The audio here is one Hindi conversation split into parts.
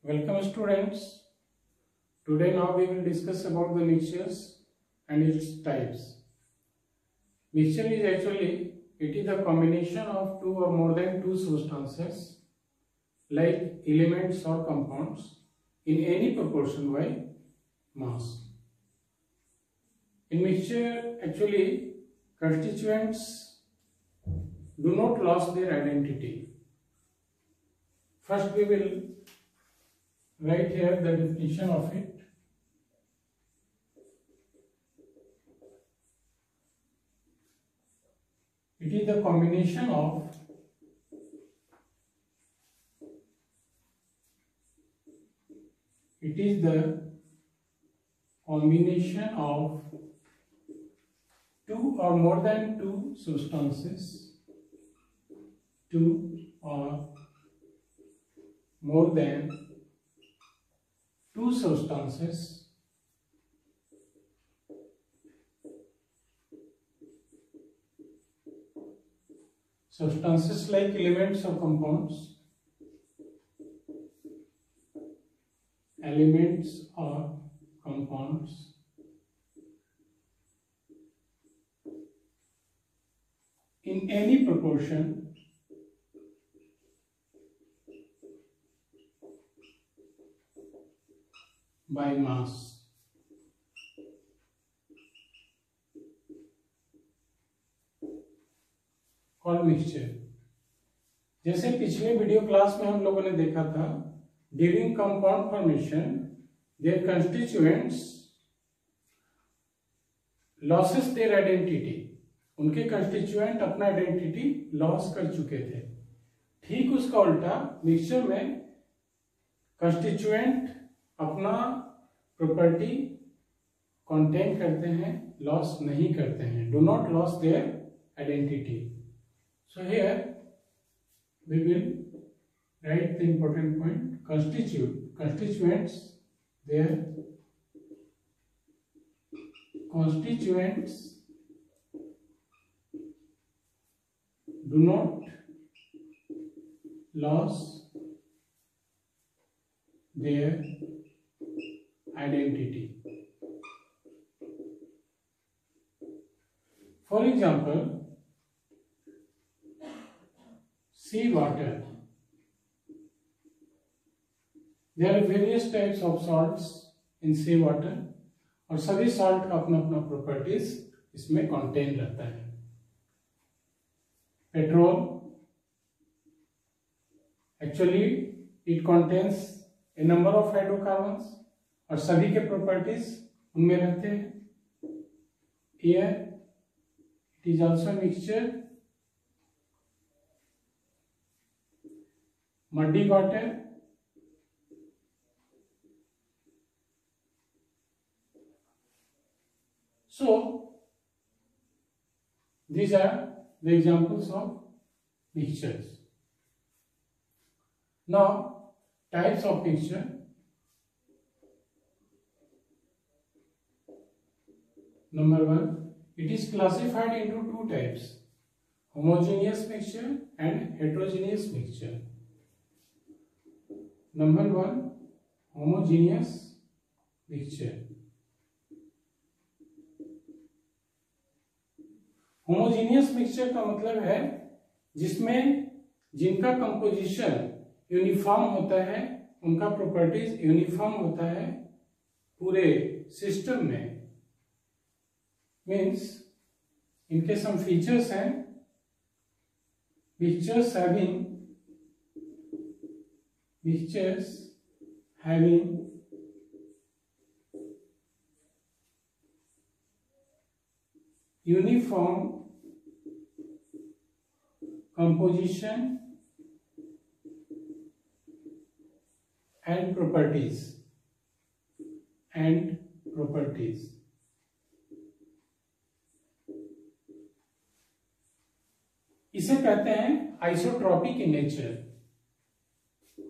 Welcome students. Today now we will discuss about the mixtures and its types. Mixture is actually it is the combination of two or more than two substances like elements or compounds in any proportion by mass. In mixture actually constituents do not lose their identity. First we will write here the definition of it. It is the combination of two or more than two substances, two or more than two substances like elements or compounds, in any proportion by mass. Called mixture. जैसे पिछले वीडियो क्लास में हम लोगों ने देखा था, during compound formation their constituents loses their identity. उनके कंस्टिट्यूएंट अपना आइडेंटिटी लॉस कर चुके थे। ठीक उसका उल्टा मिक्सचर में कंस्टिट्यूएंट अपना प्रॉपर्टी कंटेन करते हैं, लॉस नहीं करते हैं, do not loss their identity. So here we will write the important point. Constituents do not lose their identity. For example, sea water. There are various types of salts in sea water और सभी salt का अपना अपना properties इसमें contain रहता है. Petrol, actually it contains a number of hydrocarbons और सभी के properties उनमें रहते हैं. Air, it is also a mixture. Muddy water, so these are the examples of mixtures. Now types of mixture. Number one, it is classified into two types: homogeneous mixture and heterogeneous mixture. Number one, homogeneous mixture. Homogeneous mixture का मतलब है जिसमें जिनका कंपोजिशन यूनिफॉर्म होता है, उनका प्रॉपर्टीज यूनिफॉर्म होता है पूरे सिस्टम में. मीन्स इनके सम फीचर्स हैं. mixtures having uniform composition and properties. इसे कहते हैं आइसोट्रॉपिक इन नेचर,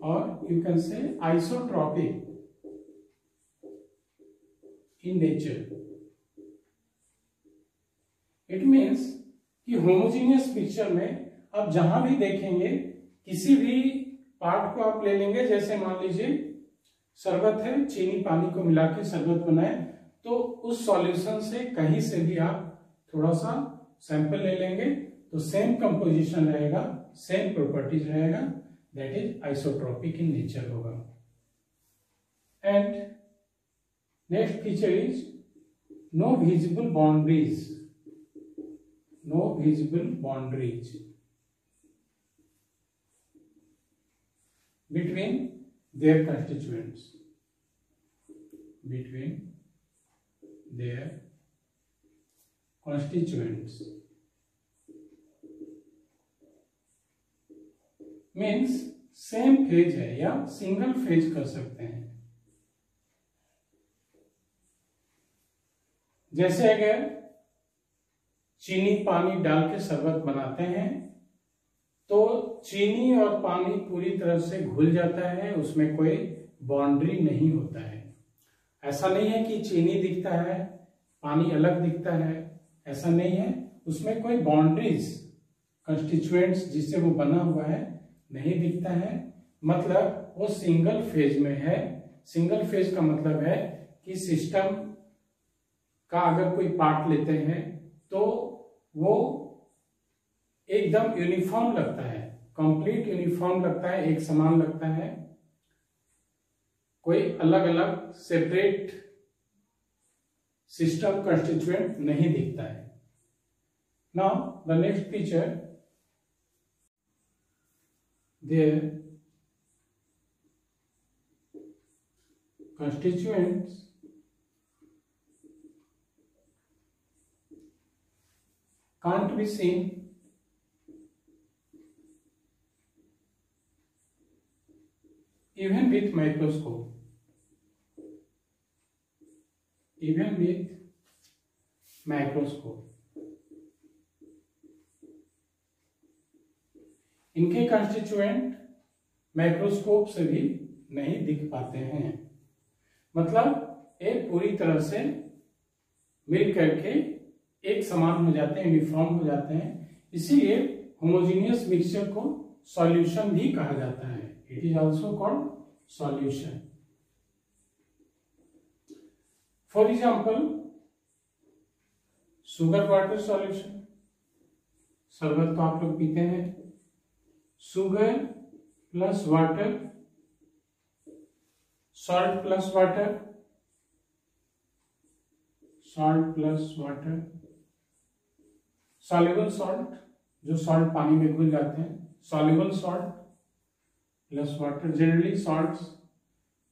और you can say isotropic in nature. It means कि होमोजीनियस मिक्सचर में आप जहां भी देखेंगे किसी भी पार्ट को आप ले लेंगे, जैसे मान लीजिए शरबत है, चीनी पानी को मिला के शरबत बनाए, तो उस सॉल्यूशन से कहीं से भी आप थोड़ा सा सैंपल ले लेंगे तो सेम कंपोजिशन रहेगा, सेम प्रॉपर्टीज रहेगा, that is isotropic in nature होगा। And next feature is no visible boundaries, no visible boundaries between their constituents, between their constituents means same phase है या सिंगल फेज कर सकते हैं। जैसे अगर चीनी पानी डाल के शरबत बनाते हैं तो चीनी और पानी पूरी तरह से घुल जाता है, उसमें कोई बाउंड्री नहीं होता है। ऐसा नहीं है कि चीनी दिखता है पानी अलग दिखता है, ऐसा नहीं है, उसमें कोई बाउंड्रीज कंस्टिट्यूएंट्स जिससे वो बना हुआ है नहीं दिखता है, मतलब वो सिंगल फेज में है। सिंगल फेज का मतलब है कि सिस्टम का अगर कोई पार्ट लेते हैं तो वो एकदम यूनिफॉर्म लगता है, कंप्लीट यूनिफॉर्म लगता है, एक समान लगता है, कोई अलग अलग सेपरेट सिस्टम कंस्टिट्यूएंट नहीं दिखता है। Now the next feature, their constituents can't be seen even with microscope, even with microscope। इनके कंस्टिट्यूएंट माइक्रोस्कोप से भी नहीं दिख पाते हैं, मतलब एक पूरी तरह से मिल करके एक समान हो जाते हैं, यूनिफॉर्म हो जाते हैं, इसीलिए होमोजेनियस मिक्सचर को सॉल्यूशन भी कहा जाता है। It is also called solution. For example sugar water solution, शरबत तो आप लोग पीते हैं, sugar plus water, salt plus water, salt plus water, soluble salt जो सॉल्ट पानी में घुल जाते हैं, soluble salt plus water, generally salt,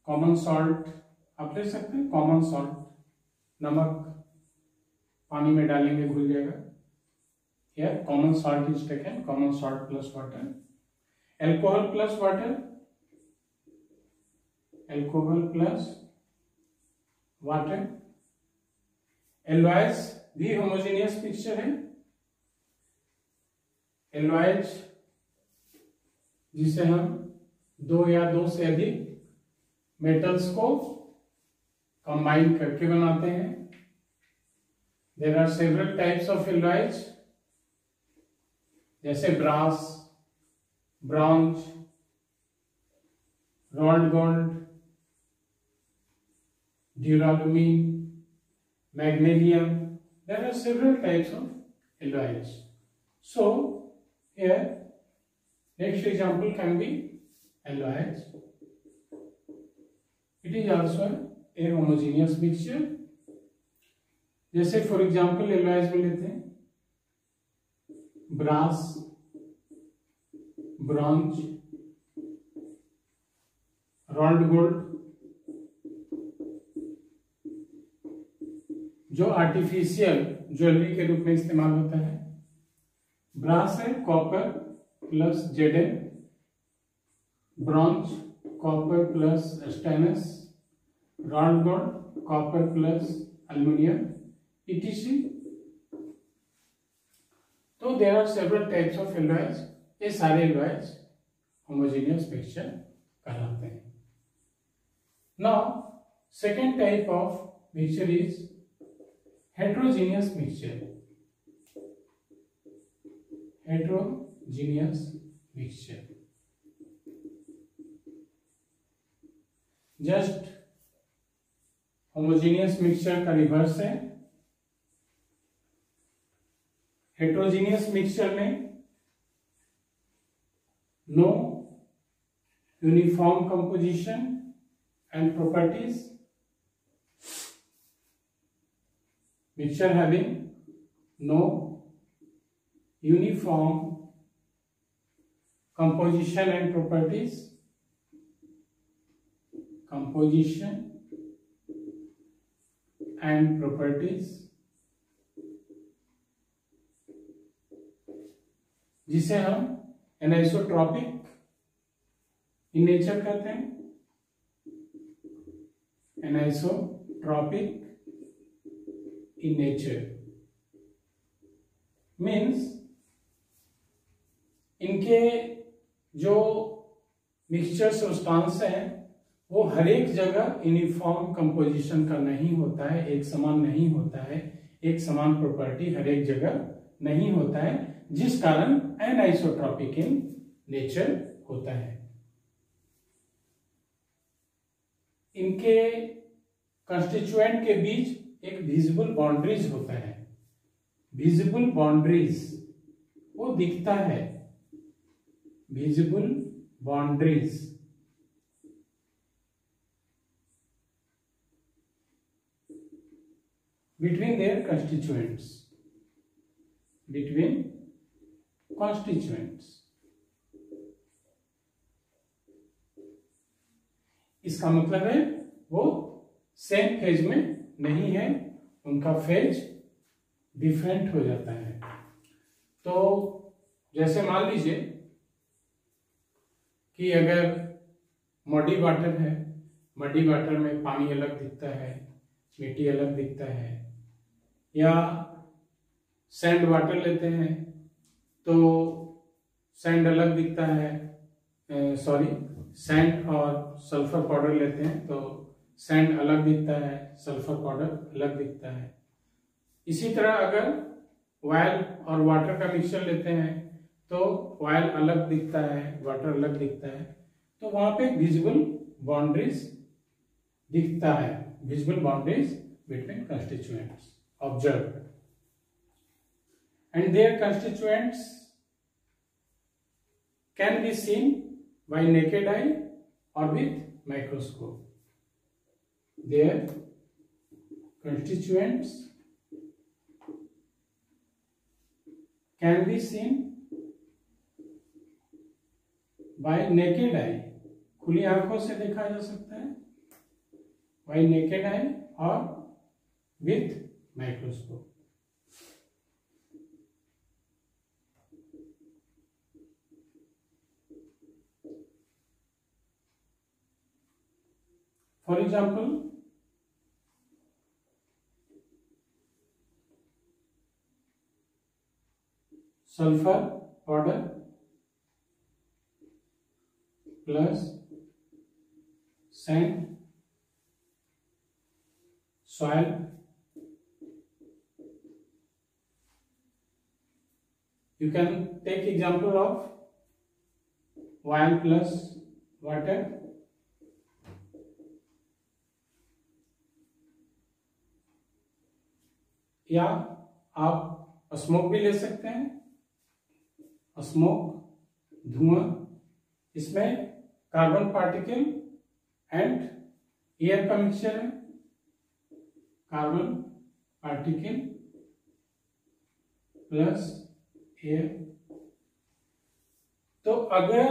common salt आप ले सकते हैं, कॉमन सॉल्ट, नमक पानी में डालेंगे घुल जाएगा, here common salt is taken, common salt plus water, alcohol plus water, alcohol plus water, एल्वाइज भी होमोजेनियस मिक्सचर है, एल्वाइज जिसे हम दो या दो से अधिक मेटल्स को कंबाइन करके बनाते हैं। There are several types of alloys, जैसे brass, bronze, rolled gold, duralumin, magnesium. There are several types of alloys. So here next example can be alloys. It is also a homogeneous mixture. जैसे फॉर एग्जाम्पल alloys में लेते हैं ब्रास, ब्रॉन्ज, रोल्ड गोल्ड जो आर्टिफिशियल ज्वेलरी के रूप में इस्तेमाल होता है, ब्रास है कॉपर प्लस जेडन, bronze copper plus stannous, rolled gold copper plus aluminium, etc. तो there are several types of alloys, ये सारे एलॉयज होमोजेनियस मिक्सचर कहलाते हैं। Now second type of mixture is heterogeneous mixture, heterogeneous mixture। Just homogeneous mixture का रिवर्स है। हेट्रोजीनियस मिक्सचर में no uniform composition and properties, mixture having no uniform composition and properties, composition and properties, जिसे हम एनाइसोट्रॉपिक इन नेचर कहते हैं। एनाइसोट्रॉपिक इन नेचर मीन्स इनके जो मिक्सचर सब्सटेंस हैं वो हर एक जगह यूनिफॉर्म कंपोजिशन का नहीं होता है, एक समान नहीं होता है, एक समान प्रॉपर्टी हर एक जगह नहीं होता है, जिस कारण एनाइसोट्रॉपिक इन नेचर होता है। इनके कंस्टिट्यूएंट के बीच एक विजिबल बाउंड्रीज होता है। विजिबल बाउंड्रीज वो दिखता है, visible boundaries between their constituents, between constituents। इसका मतलब है वो सेम फेज में नहीं है, उनका फेज डिफरेंट हो जाता है। तो जैसे मान लीजिए कि अगर मडी वाटर है, मडी वाटर में पानी अलग दिखता है, मिट्टी अलग दिखता है, या सैंड वाटर लेते हैं तो सैंड अलग दिखता है, सैंड और सल्फर पाउडर लेते हैं तो सैंड अलग दिखता है, सल्फर पाउडर अलग दिखता है। इसी तरह अगर ऑयल और वाटर का मिक्सचर लेते हैं तो ऑयल अलग दिखता है, वाटर अलग दिखता है, तो वहां पे विजिबल बाउंड्रीज दिखता है, visible boundaries between constituents observed and their constituents can be seen by naked eye or with microscope. Their constituents can be seen by naked eye, खुली आंखों से देखा जा सकता है, by naked eye और with microscope। For example, sulfur powder plus sand, soil, you can take example of oil plus water, या आप स्मोक भी ले सकते हैं, स्मोक धुआं, इसमें कार्बन पार्टिकल एंड एयर का मिक्सचर है, कार्बन पार्टिकल प्लस एयर। तो अगर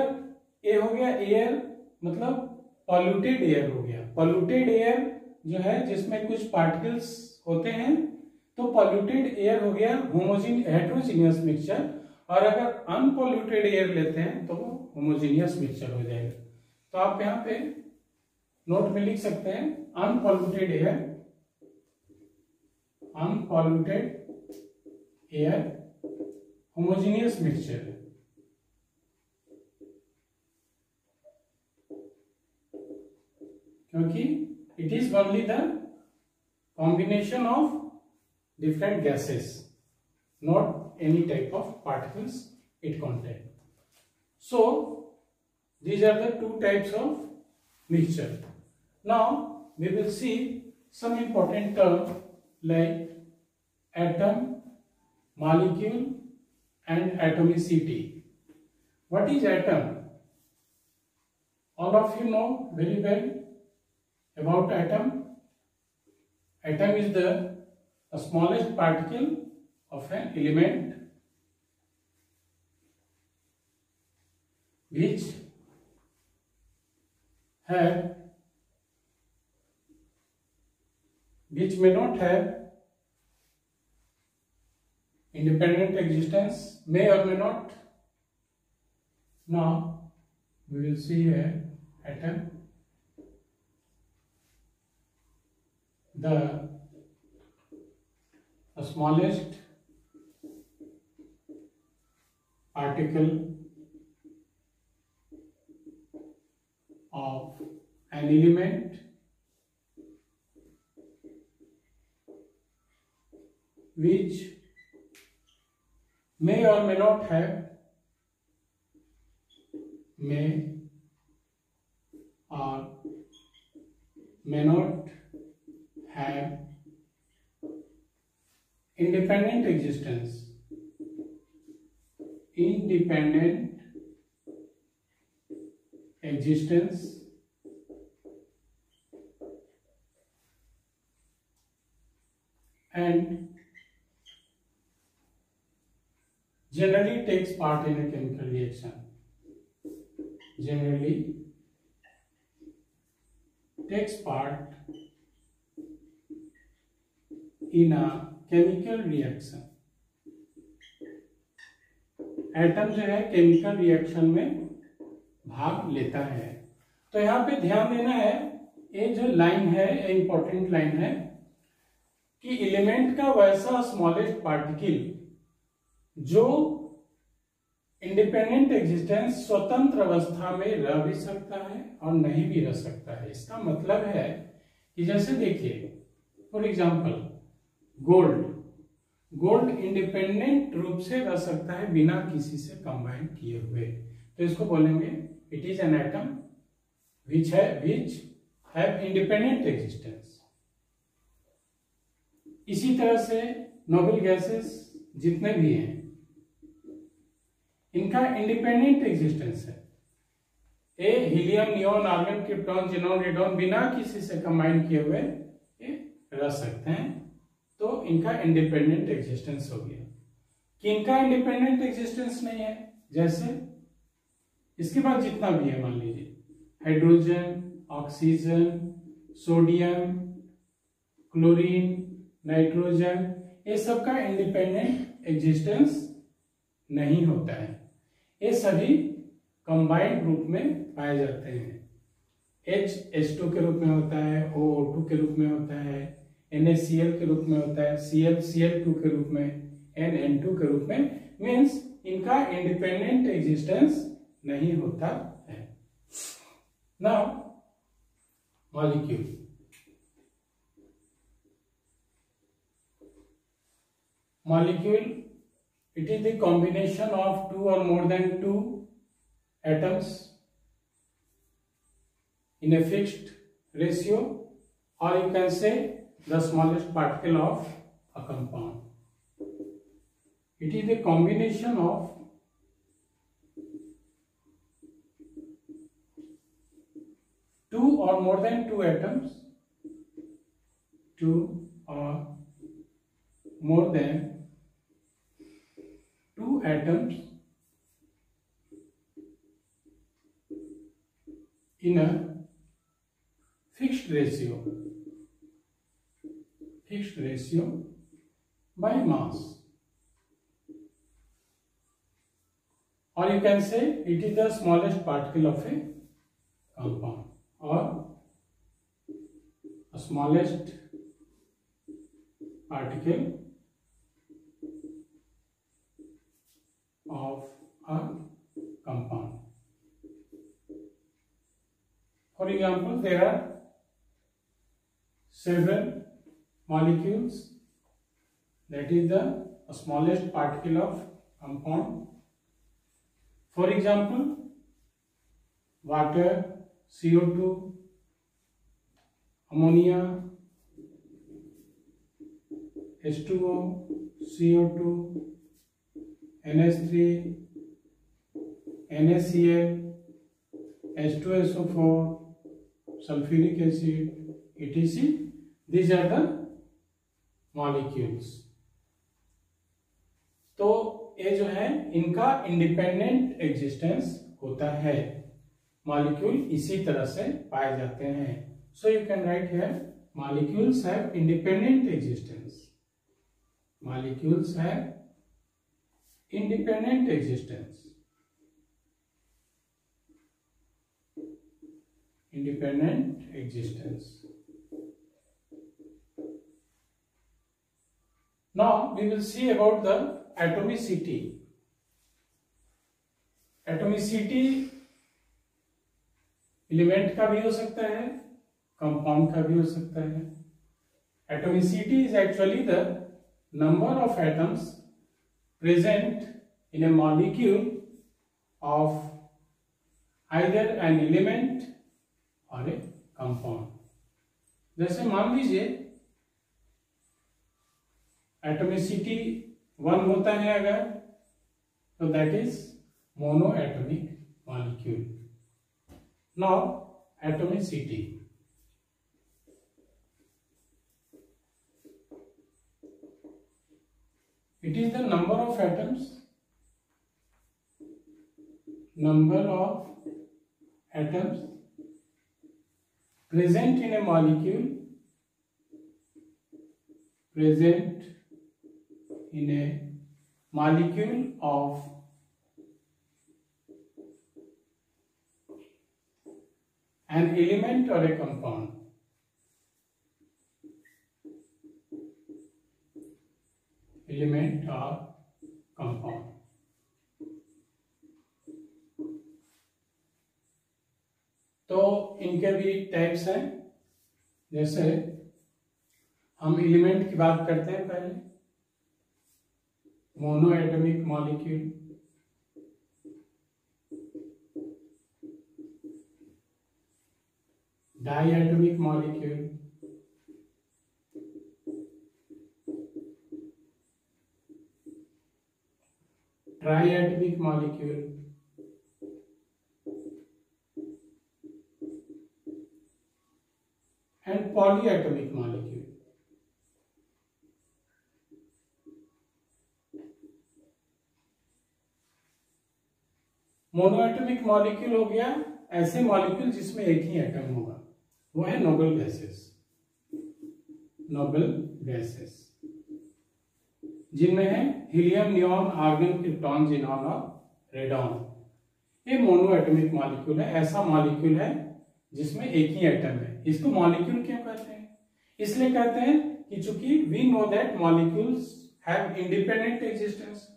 ये हो गया एयर, मतलब पॉल्यूटेड एयर हो गया। पॉल्यूटेड एयर जो है जिसमें कुछ पार्टिकल्स होते हैं, तो पॉल्यूटेड एयर हो गया हेट्रोजीनियस मिक्सचर, और अगर अनपॉल्यूटेड एयर लेते हैं तो वो होमोजीनियस मिक्सचर हो जाएगा। तो आप यहाँ पे नोट में लिख सकते हैं unpolluted air, unpolluted air homogeneous mixture है। क्योंकि it is only the combination of different gases, not any type of particles it contains. So these are the two types of mixture. Now we will see some important terms like atom, molecule and atomicity. What is atom? All of you know very well about atom. Atom is the smallest particle of an element which may not have independent existence, may or may not. Now we will see here atom. The smallest particle of an element which may or may not have independent existence. And generally takes part in a chemical reaction. Generally takes part in a chemical reaction. Atom जो है केमिकल रिएक्शन में भाग लेता है। तो यहाँ पे ध्यान देना है, ये जो लाइन है ये इंपॉर्टेंट लाइन है कि एलिमेंट का वैसा स्मॉलेस्ट पार्टिकल जो इंडिपेंडेंट एग्जिस्टेंस स्वतंत्र अवस्था में रह भी सकता है और नहीं भी रह सकता है। इसका मतलब है कि जैसे देखिए फॉर एग्जांपल गोल्ड इंडिपेंडेंट रूप से रह सकता है बिना किसी से कंबाइन किए हुए, तो इसको बोलेंगे it is an atom which have independent existence. इसी तरह से नोबल गैसेस जितने भी हैं इनका इंडिपेंडेंट एग्जिस्टेंस है। A helium, neon, argon, krypton, xenon, radon बिना किसी से कंबाइन किए हुए ये रह सकते हैं, तो इनका इंडिपेंडेंट एग्जिस्टेंस हो गया। कि इनका इंडिपेंडेंट एग्जिस्टेंस नहीं है, जैसे इसके बाद जितना भी है मान लीजिए hydrogen, oxygen, sodium, chlorine, nitrogen, ये सब का इंडिपेंडेंट एग्जिस्टेंस नहीं होता है। ये सभी कंबाइंड रूप में पाए जाते हैं। H2 के रूप में होता है, O2 के रूप में होता है, NaCl के रूप में होता है, Cl2 के रूप में, N2 के रूप में। मीन्स इनका इंडिपेंडेंट एग्जिस्टेंस नहीं होता है। Now molecule. Molecule, it is the combination of two or more than two atoms in a fixed ratio, or you can say the smallest particle of a compound. It is the combination of two or more than two atoms, two or more than two atoms in a fixed ratio by mass, or you can say it is the smallest particle of a compound or a smallest particle of a compound. For example, there are several molecules, that is the smallest particle of compound. For example, water, CO2, ammonia, H2O, CO2, NH3, NaCl, H2SO4, sulfuric acid, etc. These are the molecules. तो ये जो है इनका इंडिपेंडेंट एग्जिस्टेंस होता है, मॉलिक्यूल इसी तरह से पाए जाते हैं. So you can write here molecules have independent existence. Molecules have independent existence. Independent existence. Now we will see about the atomicity. Atomicity element का भी हो सकता है, कंपाउंड का भी हो सकता है. Atomicity is actually the number of atoms present in a molecule of either an element or a compound. जैसे मान लीजिए एटोमिसिटी 1 होता है अगर, तो that is mono atomic molecule. Now atomicity, it is the number of atoms, present in a molecule, of an element or a compound. Element or compound. तो इनके भी टाइप्स हैं. जैसे हम एलिमेंट की बात करते हैं पहले, monoatomic molecule, diatomic molecule, triatomic molecule, and polyatomic molecule. Monoatomic molecule हो गया ऐसे मॉलिक्यूल जिसमें एक ही एटम होगा, वो है नोबल गैसेस. नोबल गैसेस जिनमें है helium, neon, argon, krypton, xenon और रेडॉन. ये मोनोएटॉमिक मॉलिक्यूल है, ऐसा मॉलिक्यूल है जिसमें एक ही एटम है. इसको मॉलिक्यूल क्यों कहते हैं? इसलिए कहते हैं कि चूंकि we know that molecules have independent existence.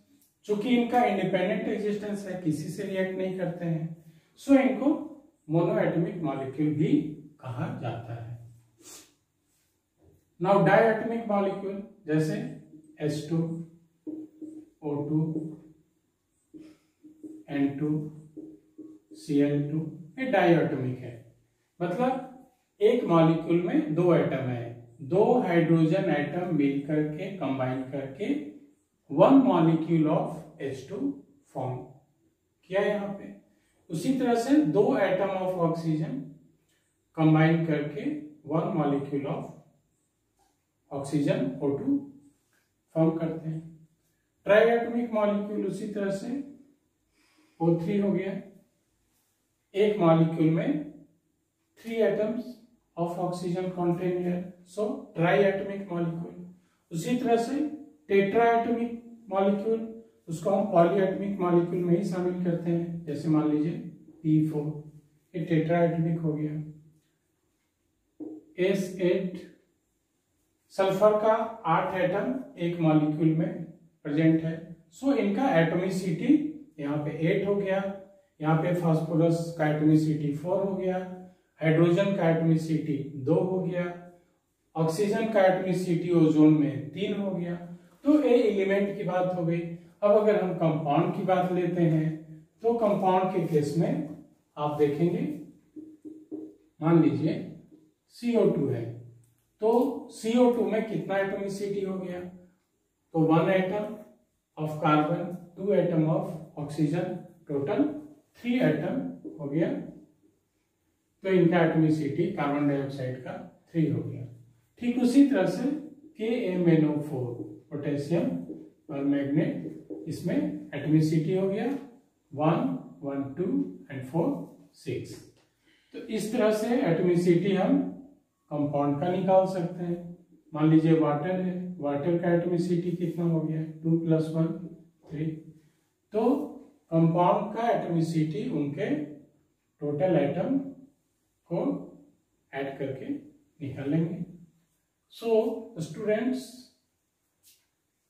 चूंकि इनका इंडिपेंडेंट एग्जिस्टेंस है, किसी से रिएक्ट नहीं करते हैं, सो इनको मोनोएटॉमिक मॉलिक्यूल भी कहा जाता है. नाउ डायएटॉमिक मॉलिक्यूल जैसे H2, O2, N2, Cl2, ये डायएटॉमिक है. मतलब एक मॉलिक्यूल में दो एटम है, दो हाइड्रोजन एटम मिलकर के कंबाइन करके one molecule of H2 form किया यहाँ पे. उसी तरह से दो एटम ऑफ ऑक्सीजन कंबाइन करके one molecule of oxygen O2 form करते हैं. ट्राई एटॉमिक मॉलिक्यूल उसी तरह से O3 हो गया, एक मॉलिक्यूल में 3 atoms of oxygen contain here, so try atomic molecule. उसी तरह से टेट्रा एटॉमिक मॉलिक्यूल, उसको हम पॉली एटॉमिक मॉलिक्यूल में ही शामिल करते हैं. जैसे मान लीजिए P4, ये टेट्रा एटॉमिक हो गया. S8, सल्फर का 8 एटम एक मॉलिक्यूल में प्रेजेंट है, सो इनका एटॉमिसिटी यहाँ पे 8 हो गया. यहाँ पे फास्फोरस का एटॉमिसिटी 4 हो गया, हाइड्रोजन का एटॉमिसिटी 2 हो गया, ऑक्सीजन का एटॉमिसिटी ओजोन में 3 हो गया. तो ये एलिमेंट की बात हो गई. अब अगर हम कंपाउंड की बात लेते हैं तो कंपाउंड के केस में आप देखेंगे, मान लीजिए CO2 है, तो CO2 में कितना एटॉमिसिटी हो गया? तो 1 atom of carbon, 2 atom of oxygen, total 3 atom हो गया। तो इनका एटॉमिसिटी कार्बन डाइऑक्साइड का 3 हो गया। ठीक उसी तरह से KMnO4 पोटेशियम और मैग्नेट, इसमें एटॉमिसिटी हो गया 1, 1, 2 एंड 4, 6। तो इस तरह से एटॉमिसिटी हम कंपाउंड का निकाल सकते हैं। मान लीजिए वाटर है, वाटर का एटॉमिसिटी कितना हो गया? 2 + 1 3। तो कंपाउंड का एटॉमिसिटी उनके टोटल एटम को ऐड करके निकालेंगे। सो स्टूडेंट्स,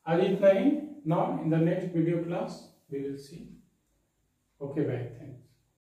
आज इतना ही। Now in the next video class we will see. Okay, bye, thanks.